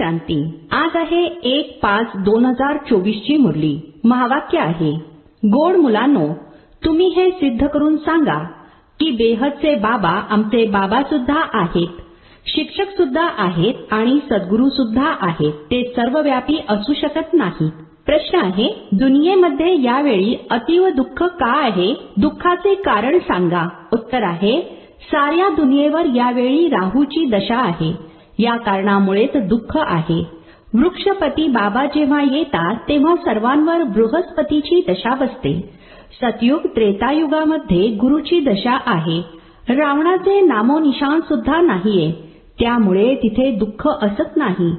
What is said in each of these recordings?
शांती. आज आहे 1/5/2024 ची मुरली. महावाक्य आहे, गोड मुलांनो, तुम्ही हे सिद्ध करून सांगा की बेहदचे बाबा आमचे बाबा सुद्धा आहेत, शिक्षक सुद्धा आहेत आणि सद्गुरू सुद्धा आहेत. ते सर्वव्यापी असू शकत नाहीत. प्रश्न आहे, दुनियेमध्ये यावेळी अतीव दुःख का आहे? दुःखाचे कारण सांगा. उत्तर आहे, साऱ्या दुनियेवर यावेळी राहूची दशा आहे. या कारणामुळेच दुःख आहे. वृक्षपती बाबा जेव्हा येतात तेव्हा सर्वांवर बृहस्पतीची दशा बसते. सतयुग त्रेतायुगामध्ये गुरुची दशा आहे. रावणाचे नामोनिशाण सुद्धा नाहीये, त्यामुळे तिथे दुःख असत नाही.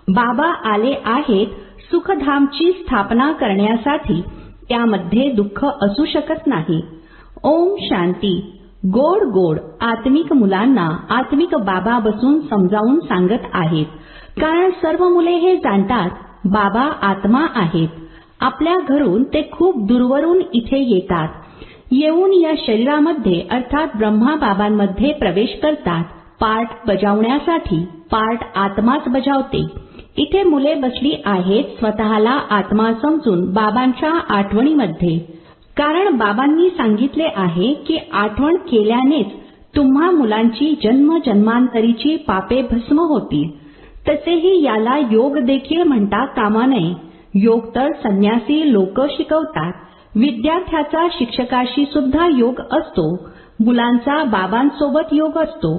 बाबा आले आहेत सुखधामची स्थापना करण्यासाठी, त्यामध्ये दुःख असू शकत नाही. ओम शांती. गोड गोड आत्मिक मुलांना आत्मिक बाबा बसून समजावून सांगत आहेत, कारण सर्व मुले हे जाणतात बाबा आत्मा आहेत. आपल्या घरून ते खूप दूरवरून इथे येतात. येऊन या शरीरामध्ये अर्थात ब्रह्मा बाबांमध्ये प्रवेश करतात पार्ट बजावण्यासाठी. पार्ट आत्माच बजावते. इथे मुले बसली आहेत स्वतःला आत्मा समजून बाबांच्या आठवणीमध्ये, कारण बाबांनी सांगितले आहे की आठवण केल्यानेच तुम्हा मुलांची जन्मजन्मांतरीची पापे भस्म होतील. तसेही याला योग देखील म्हणता कामा नये. योग तर संन्यासी लोक शिकवतात. विद्यार्थ्याचा शिक्षकाशी सुद्धा योग असतो. मुलांचा बाबांसोबत योग असतो.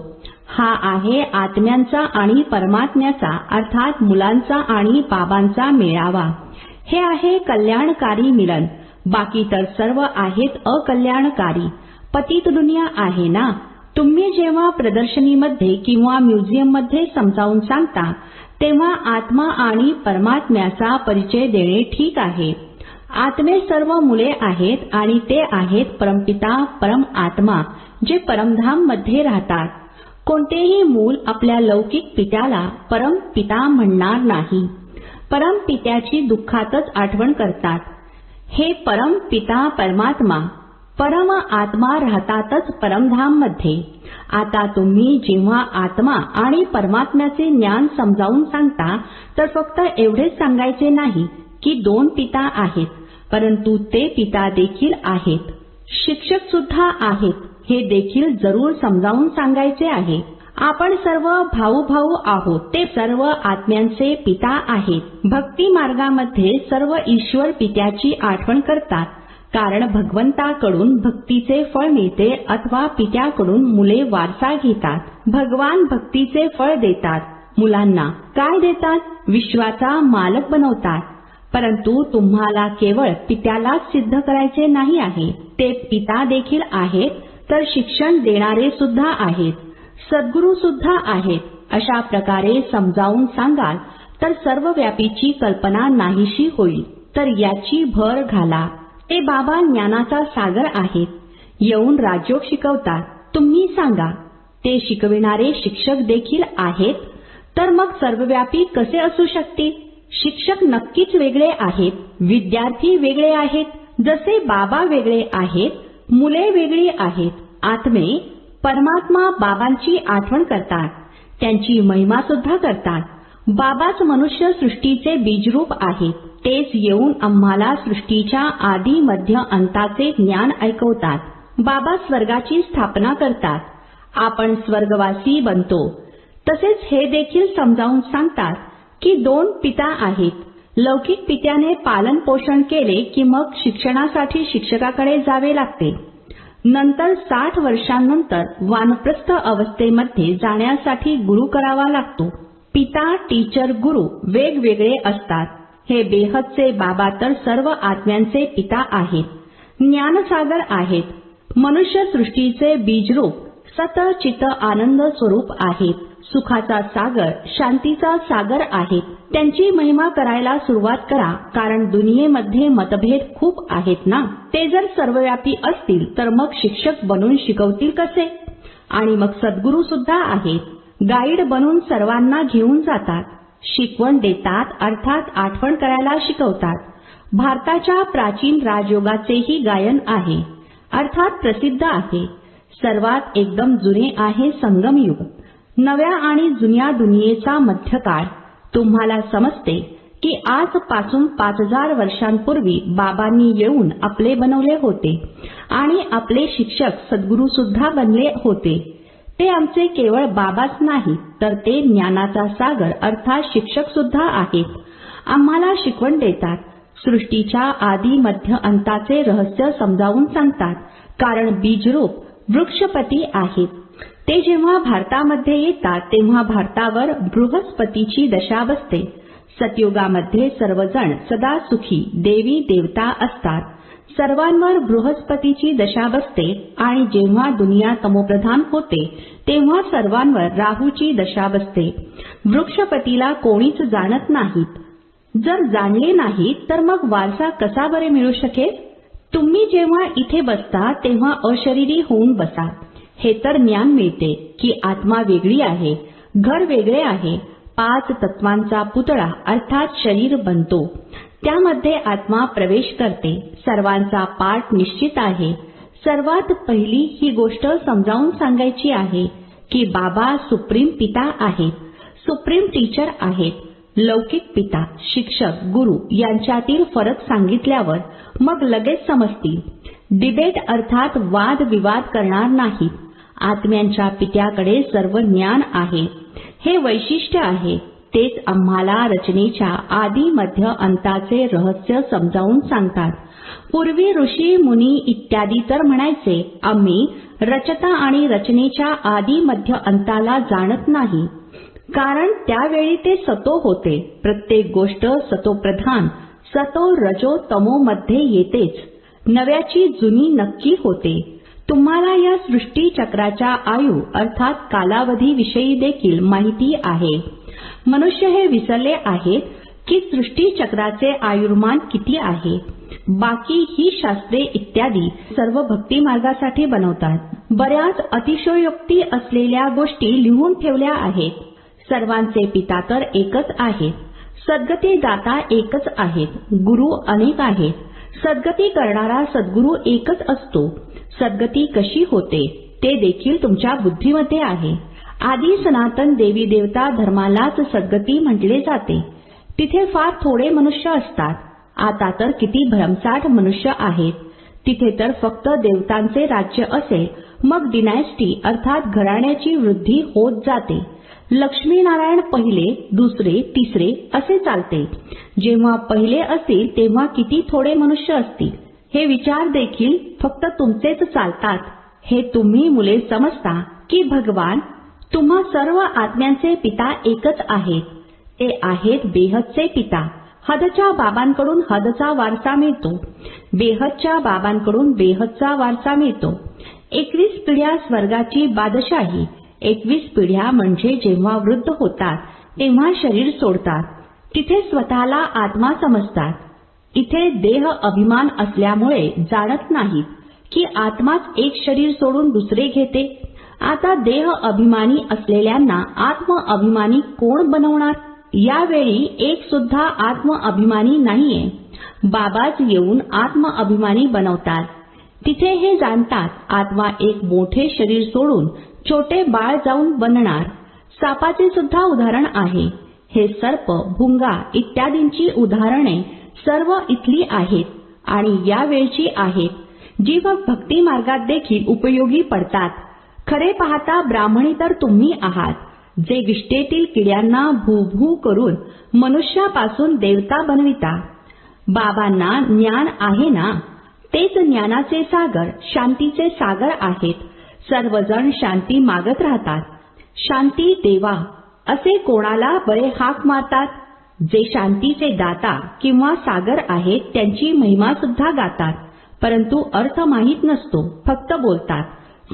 हा आहे आत्म्यांचा आणि परमात्म्याचा अर्थात मुलांचा आणि बाबांचा मेळावा. हे आहे कल्याणकारी मिलन. बाकी तर सर्व आहेत अकल्याणकारी. पतित दुनिया आहे ना. तुम्ही जेव्हा प्रदर्शनीमध्ये किंवा म्युझियममध्ये समजावून सांगता तेव्हा आत्मा आणि परमात्म्याचा परिचय देणे ठीक आहे. आत्मे सर्व मुले आहेत आणि ते आहेत परमपिता परम आत्मा जे परमधाम मध्ये राहतात. कोणतेही मूल आपल्या लौकिक पित्याला परम पिता म्हणणार नाही. परम पित्याची दुःखातच आठवण करतात. हे परम पिता परमात्मा परम आत्मा राहतातच परमधाम मध्ये. आता तुम्ही जेव्हा आत्मा आणि परमात्म्याचे ज्ञान समजावून सांगता तर फक्त एवढेच सांगायचे नाही की दोन पिता आहेत, परंतु ते पिता देखील आहेत, शिक्षक सुद्धा आहेत, हे देखील जरूर समजावून सांगायचे आहे. आपण सर्व भाऊ भाऊ आहोत. ते सर्व आत्म्यांचे पिता आहेत. भक्ती मार्गामध्ये सर्व ईश्वर पित्याची आठवण करतात, कारण भगवंताकडून भक्तीचे फळ मिळते अथवा पित्याकडून मुले वारसा घेतात. भगवान भक्तीचे फळ देतात. मुलांना काय देतात? विश्वाचा मालक बनवतात. परंतु तुम्हाला केवळ पित्यालाच सिद्ध करायचे नाही आहे. ते पिता देखील आहेत, तर शिक्षण देणारे सुद्धा आहेत, सद्गुरू सुद्धा आहेत. अशा प्रकारे समजावून सांगाल तर सर्वव्यापीची कल्पना नाहीशी होईल. तर याची भर घाला. ते बाबा ज्ञानाचा सागर आहेत. येऊन राजयोग शिकवतात. तुम्ही सांगा, ते शिकविणारे शिक्षक देखील आहेत, तर मग सर्वव्यापी कसे असू शकतील? शिक्षक नक्कीच वेगळे आहेत. विद्यार्थी वेगळे आहेत. जसे बाबा वेगळे आहेत, मुले वेगळी आहेत. आत्मे परमात्मा बाबांची आठवण करतात. त्यांची महिमा सुद्धा करतात. बाबाच मनुष्य सृष्टीचे बीजरूप आहेत. तेच येऊन आम्हाला सृष्टीच्या आदी मध्य अंताचे ज्ञान ऐकवतात. बाबा स्वर्गाची स्थापना करतात. आपण स्वर्गवासी बनतो. तसेच हे देखील समजावून सांगतात की दोन पिता आहेत. लौकिक पित्याने पालन पोषण केले की मग शिक्षणासाठी शिक्षकाकडे जावे लागते. नंतर 60 वर्षांनंतर वानप्रस्थ अवस्थेमध्ये जाण्यासाठी गुरु करावा लागतो. पिता टीचर गुरु वेगवेगळे असतात. हे बेहदचे बाबा तर सर्व आत्म्यांचे पिता आहेत. ज्ञानसागर आहेत. मनुष्य सृष्टीचे बीजरूप सत चित आनंद स्वरूप आहेत. सुखाचा सागर शांतीचा सागर आहेत. त्यांची महिमा करायला सुरुवात करा, कारण दुनियेमध्ये मतभेद खूप आहेत ना. ते जर सर्वव्यापी असतील तर मग शिक्षक बनून शिकवतील कसे? आणि मग सद्गुरू सुद्धा आहेत. गाईड बनून सर्वांना घेऊन जातात, शिकवण देतात, अर्थात आठवण करायला शिकवतात. भारताच्या प्राचीन राजयोगाचेही गायन आहे, अर्थात प्रसिद्ध आहे. सर्वात एकदम जुने आहे संगमयुग. नव्या आणि जुन्या दुनियेचा मध्यकाळ. तुम्हाला समजते की आजपासून 5000 वर्षांपूर्वी बाबांनी येऊन आपले बनवले होते आणि आपले शिक्षक सद्गुरू सुद्धा बनले होते. ते आमचे केवळ बाबाच नाहीत, तर ते ज्ञानाचा सागर अर्थात शिक्षक सुद्धा आहेत. आम्हाला शिकवण देतात, सृष्टीच्या आदी मध्य अंताचे रहस्य समजावून सांगतात. कारण बीजरूप वृक्षपती आहेत. ते जेव्हा भारतामध्ये येतात तेव्हा भारतावर बृहस्पतीची दशा बसते. सतयुगामध्ये सर्वजण सदा सुखी देवी देवता असतात. सर्वांवर बृहस्पतीची दशा बसते आणि जेव्हा दुनिया तमोप्रधान होते तेव्हा सर्वांवर राहूची दशा बसते. वृक्षपतीला कोणीच जाणत नाहीत. जर जाणले नाही तर मग वारसा कसा बरे मिळू शकेल? तुम्ही जेव्हा इथे बसता तेव्हा अशरीरी होऊन बसा. हे तर ज्ञान मिळते की आत्मा वेगळी आहे, घर वेगळे आहे. 5 तत्वांचा पुतळा अर्थात शरीर बनतो. त्यामध्ये आत्मा प्रवेश करते. सर्वांचा पाठ निश्चित आहे. सर्वात पहिली ही गोष्ट समजावून सांगायची आहे की बाबा सुप्रीम पिता आहेत, सुप्रीम टीचर आहेत. लौकिक पिता, शिक्षक, गुरु यांच्यातील फरक सांगितल्यावर मग लगेच समजतील. डिबेट अर्थात वाद विवाद करणार नाहीत. आत्म्यांच्या पित्याकडे सर्व ज्ञान आहे. हे वैशिष्ट्य आहे. तेच आम्हाला रचनेच्या आदी मध्य अंताचे रहस्य समजावून सांगतात. पूर्वी ऋषी मुनी इत्यादी तर म्हणायचे, आम्ही रचता आणि रचनेच्या आदी मध्य अंताला जाणत नाही. कारण त्यावेळी ते सतो होते. प्रत्येक गोष्ट सतोप्रधान, सतो रजो तमो मध्ये येतेच. नव्याची जुनी नक्की होते. तुम्हाला या सृष्टी चक्राच्या आयु अर्थात कालावधीविषयी देखील माहिती आहे. मनुष्य हे विसरले आहेत की सृष्टी चक्राचे आयुर्मान किती आहे. बाकी ही शास्त्रे इत्यादी सर्व भक्ती मार्गासाठी बनवतात. बऱ्याच अतिशयोक्ती असलेल्या गोष्टी लिहून ठेवल्या आहेत. सर्वांचे पिता तर एकच आहेत. सद्गती दाता एकच आहेत. गुरु अनेक आहेत. सद्गती करणारा सद्गुरू एकच असतो. सद्गती कशी होते ते देखील तुमच्या बुद्धीमध्ये आहे. आदी सनातन देवी देवता धर्मालाच सद्गती म्हटले जाते. तिथे फार थोडे मनुष्य असतात. आता तर किती भरमसाठ मनुष्य आहेत. तिथे तर फक्त देवतांचे राज्य असेल, मग डिनायस्टी अर्थात घराण्याची वृद्धी होत जाते. लक्ष्मीनारायण पहिले, दुसरे, तिसरे असे चालते. जेव्हा पहिले असतील तेव्हा किती थोडे मनुष्य असतील. हे विचार देखील फक्त तुमचेच चालतात. हे तुम्ही मुले समजता की भगवान तुम्हा सर्व आत्म्यांचे पिता एकच आहेत. ते आहेत बेहदचे पिता. हदच्या बाबांकडून हदचा वारसा मिळतो. बेहदच्या बाबांकडून बेहदचा वारसा मिळतो. 21 पिढ्या स्वर्गाची बादशाही. 21 पिढ्या म्हणजे जेव्हा वृद्ध होतात तेव्हा शरीर सोडतात. तिथे स्वतःला आत्मा समजतात. इथे देह अभिमान असल्यामुळे जाणत नाहीत की आत्माच एक शरीर सोडून दुसरे घेते. आता देह अभिमानी असलेल्यांना आत्म अभिमानी कोण बनवणार? यावेळी एक सुद्धा आत्म अभिमानी नाहीये. बाबाच येऊन आत्म अभिमानी बनवतात. तिथे हे जाणतात आत्मा एक मोठे शरीर सोडून छोटे बाळ जाऊन बनणार. सापाचे सुद्धा उदाहरण आहे. हे सर्प, भुंगा इत्यादींची उदाहरणे सर्व इथली आहेत आणि या वेळची आहेत, जी मग भक्ती मार्गात देखील उपयोगी पडतात. खरे पाहता ब्राह्मणी तर तुम्ही आहात, जे विष्ठेतील किड्यांना भू करून मनुष्यापासून देवता बनविता. बाबांना ज्ञान आहे ना, तेच ज्ञानाचे सागर, शांतीचे सागर आहेत. सर्वजण शांती मागत राहतात. शांती देवा असे कोणाला बरे हाक मारतात. जे शांतीचे दाता किंवा सागर आहेत त्यांची महिमा सुद्धा गातात, परंतु अर्थ माहीत नसतो, फक्त बोलतात,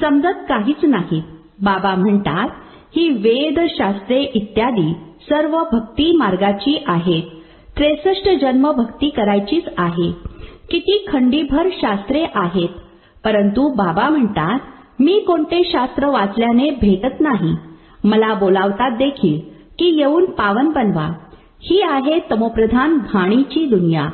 समजत काहीच नाही. बाबा म्हणतात ही वेद, शास्त्रे इत्यादी सर्व भक्ती मार्गाची आहेत. 63 जन्म भक्ती करायचीच आहे. किती खंडीभर शास्त्रे आहेत, परंतु बाबा म्हणतात मी कोणते शास्त्र वाचल्याने भेटत नाही. मला बोलावतात देखील की येऊन पावन बनवा. ही आहे तमोप्रधान घाणीची दुनिया,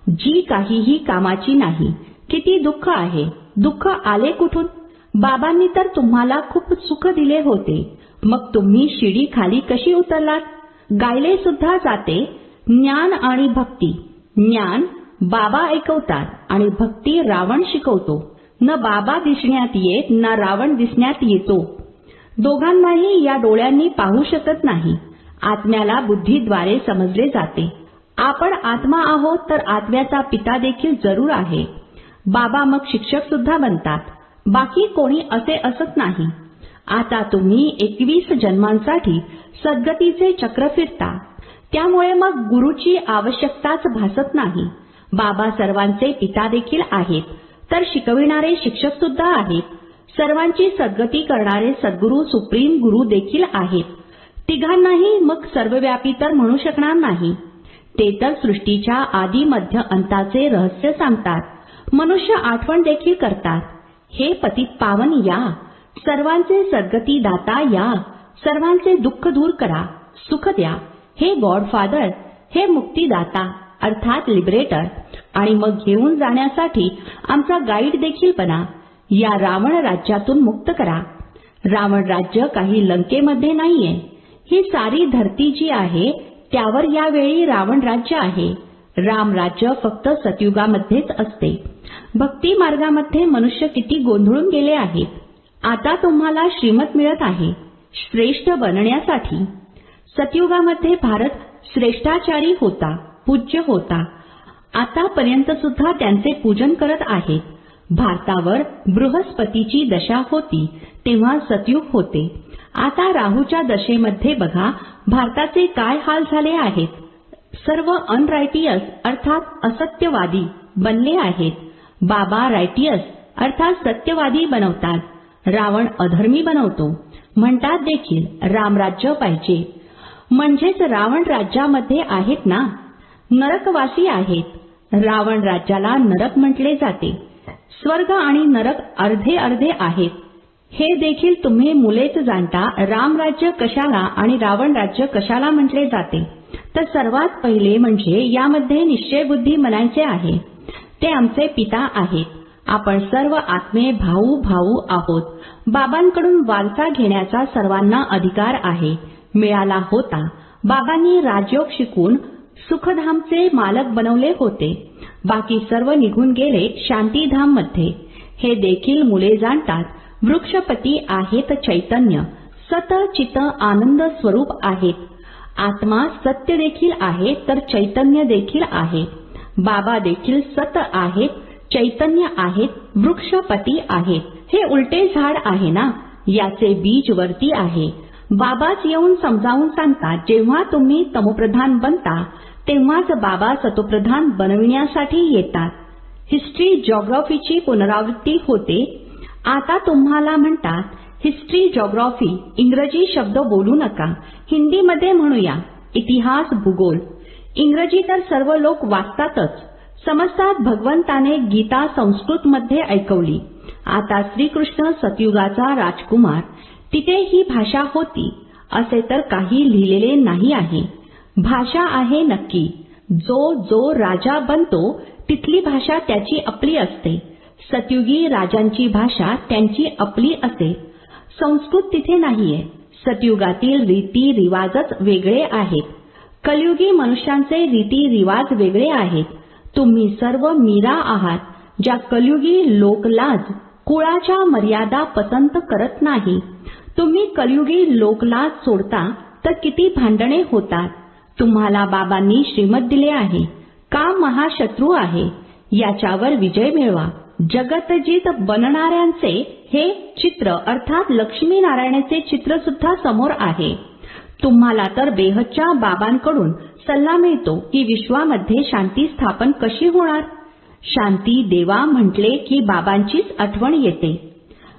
जी काहीही कामाची नाही. किती दुःख आहे. दुःख आले कुठून? बाबांनी तर तुम्हाला खूप सुख दिले होते, मग तुम्ही शिडी खाली कशी उतरलात? गायले सुद्धा जाते ज्ञान आणि भक्ती. ज्ञान बाबा ऐकवतात आणि भक्ती रावण शिकवतो. न बाबा दिसण्यात येत ना रावण दिसण्यात येतो. दोघांनाही या डोळ्यांनी पाहू शकत नाही. आत्म्याला बुद्धीद्वारे समजले जाते. आपण आत्मा आहोत तर आत्म्याचा पिता देखील जरूर आहे. बाबा मग शिक्षक सुद्धा बनतात. बाकी कोणी असे असत नाही. आता तुम्ही 21 जन्मांसाठी सद्गतीचे चक्र फिरता. त्यामुळे मग गुरुची आवश्यकताच भासत नाही. बाबा सर्वांचे पिता देखील आहेत तर शिकविणारे शिक्षक सुद्धा आहेत. सर्वांची सद्गती करणारे सद्गुरू सुप्रीम गुरु देखील आहेत. तिघांनाही मग सर्वव्यापी तर म्हणू शकणार नाही. ते तर सृष्टीच्या आदी मध्य अंताचे रहस्य सांगतात. मनुष्य आठवण देखील करतात. हे पतित पावन या, सर्वांचे सद्गती दाता या, सर्वांचे दुःख दूर करा, सुख द्या. हे गॉडफादर, हे मुक्तीदाता अर्थात लिबरेटर. आणि मग घेऊन जाण्यासाठी आमचा गाईड देखील बना. या रावण राज्यातून मुक्त करा. रावण राज्य काही लंकेमध्ये नाहीये. ही सारी धरती जी आहे त्यावर यावेळी रावण राज्य आहे. राम राज्य फक्त सतयुगामध्येच असते. भक्ती मार्गामध्ये मनुष्य किती गोंधळून गेले आहेत. आता तुम्हाला श्रीमत मिळत आहे श्रेष्ठ बनण्यासाठी. सतयुगामध्ये भारत श्रेष्ठाचारी होता, पूज्य होता. आतापर्यंत सुद्धा त्यांचे पूजन करत आहेत. भारतावर बृहस्पतीची दशा होती तेव्हा सतयुग होते. आता राहूच्या दशेमध्ये बघा भारताचे काय हाल झाले आहेत. सर्व अनरायटियस अर्थात असत्यवादी बनले आहेत. बाबा रायटियस अर्थात सत्यवादी बनवतात. रावण अधर्मी बनवतो. म्हणतात देखील रामराज्य पाहिजे. म्हणजेच रावण राज्यामध्ये आहेत ना, नरकवासी आहेत. रावण राज्याला नरक म्हटले जाते. स्वर्ग आणि नरक अर्धे अर्धे आहेत. हे देखील तुम्ही मुलेच जाणता. रामराज्य कशाला आणि रावण राज्य कशाला म्हटले जाते. तर सर्वात पहिले म्हणजे यामध्ये निश्चयबुद्धी म्हणायचे आहे. ते आमचे पिता आहेत. आपण सर्व आत्मे भाऊ भाऊ आहोत. बाबांकडून वारसा घेण्याचा सर्वांना अधिकार आहे, मिळाला होता. बाबांनी राजयोग शिकून सुखधामचे मालक बनवले होते. बाकी सर्व निघून गेले शांतीधाम मध्ये. हे देखील मुले जाणतात. वृक्षपती आहेत चैतन्य, सत चित आनंद स्वरूप आहेत. आत्मा सत्य देखील आहे तर चैतन्य देखील आहे. बाबा देखील सत आहेत, चैतन्य आहेत, वृक्षपती आहेत. हे उलटे झाड आहे ना, याचे बीज वरती आहे. बाबाच येऊन समजावून सांगतात. जेव्हा तुम्ही तमोप्रधान बनता तेव्हाच बाबा सतोप्रधान बनविण्यासाठी येतात. हिस्ट्री जॉग्राफीची पुनरावृत्ती होते. आता तुम्हाला म्हणतात हिस्ट्री जॉग्राफी. इंग्रजी शब्द बोलू नका, हिंदीमध्ये म्हणूया इतिहास भूगोल. इंग्रजी तर सर्व लोक वाचतातच, समजतात. भगवंताने गीता संस्कृतमध्ये ऐकवली. आता श्रीकृष्ण सतयुगाचा राजकुमार, तिथे ही भाषा होती असे तर काही लिहिलेले नाही आहे. भाषा आहे नक्की. जो जो राजा बनतो तिथली भाषा त्याची आपली असते. सतयुगी राजांची भाषा त्यांची आपली असेल. संस्कृत तिथे नाहीये. सतयुगातील रीती रिवाजच वेगळे आहेत. कलियुगी मनुष्यांचे रीती रिवाज वेगळे आहेत. तुम्ही सर्व मीरा आहात, ज्या कलियुगी लोकलाज कुळाच्या मर्यादा पसंत करत नाही. तुम्ही कलियुगी लोकलाज सोडता तर किती भांडणे होतात. तुम्हाला बाबांनी श्रीमत दिले आहे. काम महाशत्रू आहे, याच्यावर विजय मिळवा. जगतजीत बनणाऱ्यांचे हे चित्र अर्थात लक्ष्मीनारायणाचे चित्र सुद्धा समोर आहे. तुम्हाला तर बेहदच्या बाबांकडून सल्ला मिळतो की विश्वामध्ये शांती स्थापन कशी होणार. शांती देवा म्हटले की बाबांचीच आठवण येते.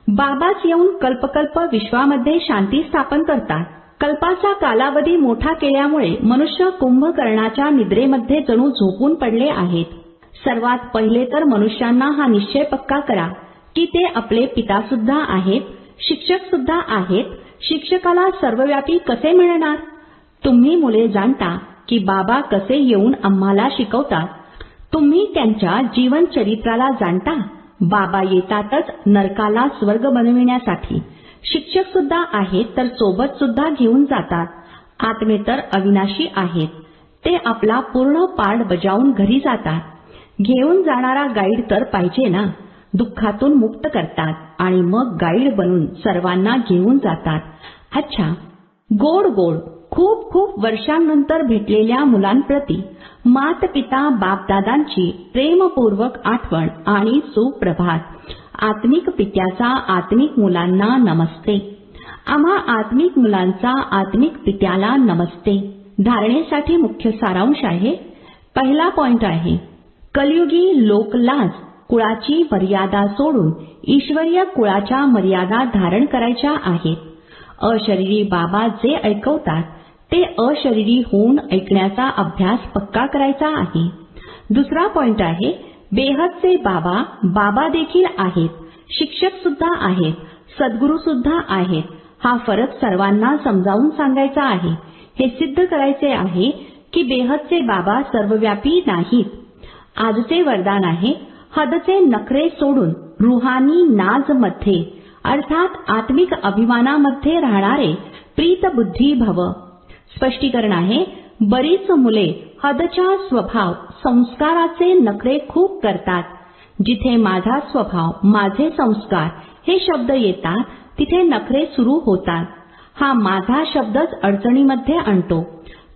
बाबाच येऊन कल्पकल्प विश्वामध्ये शांती स्थापन करतात. कल्पाचा कालावधी मोठा केल्यामुळे मनुष्य कुंभकर्णाच्या निद्रेमध्ये जणू झोपून पडले आहेत. सर्वात पहिले तर मनुष्यांना हा निश्चय पक्का करा की ते आपले पिता सुद्धा आहेत, शिक्षक सुद्धा आहेत. शिक्षकाला सर्वव्यापी कसे मिळणार. तुम्ही मुले जाणता की बाबा कसे येऊन आम्हाला शिकवतात. तुम्ही त्यांच्या जीवन चरित्राला जाणता. बाबा येतातच नरकाला स्वर्ग बनविण्यासाठी. शिक्षक सुद्धा आहेत तर सोबत सुद्धा घेऊन जातात. आत्मेतर अविनाशी आहेत. ते आपला पूर्ण पाठ बजावून घरी जातात. घेऊन जाणारा गाईड तर पाहिजे ना. दुःखातून मुक्त करतात आणि मग गाईड बनून सर्वांना घेऊन जातात. अच्छा, गोड गोड खूप खूप वर्षांनंतर भेटलेल्या मुलांप्रती मात पिता बापदादांची प्रेमपूर्वक आठवण आणि सुप्रभात. आत्मिक पित्याचा आत्मिक मुलांना नमस्ते. आम्हा आत्मिक मुलांचा आत्मिक पित्याला नमस्ते. धारणेसाठी मुख्य सारांश आहे. पहिला पॉइंट आहे, कलियुगी लोकलाज कुळाची मर्यादा सोडून ईश्वरीय कुळाच्या मर्यादा धारण करायच्या आहेत. अशरीरी बाबा जे ऐकवतात ते अशरीरी होऊन ऐकण्याचा अभ्यास पक्का करायचा आहे. दुसरा पॉइंट आहे, बेहदचे बाबा बाबा देखील आहेत, शिक्षक सुद्धा आहेत, सद्गुरू सुद्धा आहेत. हा फरक सर्वांना समजावून सांगायचा आहे. हे सिद्ध करायचे आहे की बेहदचे बाबा सर्वव्यापी नाहीत. आजचे वरदान आहे, हदचे नखरे सोडून रुहानी नाज मध्ये अर्थात आत्मिक अभिमानामध्ये राहणारे प्रीतबुद्धी भव. स्पष्टीकरण आहे, बरीच मुले हदच्या स्वभाव संस्काराचे नखरे खूप करतात. जिथे माझा स्वभाव माझे संस्कार हे शब्द येतात तिथे नखरे सुरू होतात. हा माझा शब्दच अडचणीमध्ये आणतो.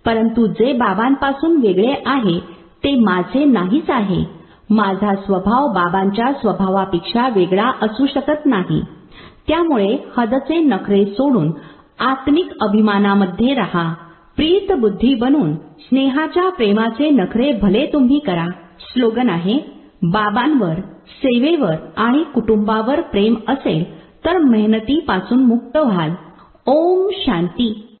परंतु जे बाबांपासून वेगळे आहे ते माझे नाहीच आहे. माझा स्वभाव बाबांच्या स्वभावापेक्षा वेगळा असू शकत नाही. त्यामुळे हदचे नखरे सोडून आत्मिक अभिमानामध्ये राहा. प्रीत बुद्धी बनून स्नेहाच्या प्रेमाचे नखरे भले तुम्ही करा. स्लोगन आहे, बाबांवर, सेवेवर आणि कुटुंबावर प्रेम असेल तर मेहनतीपासून मुक्त व्हाल. ओम शांती.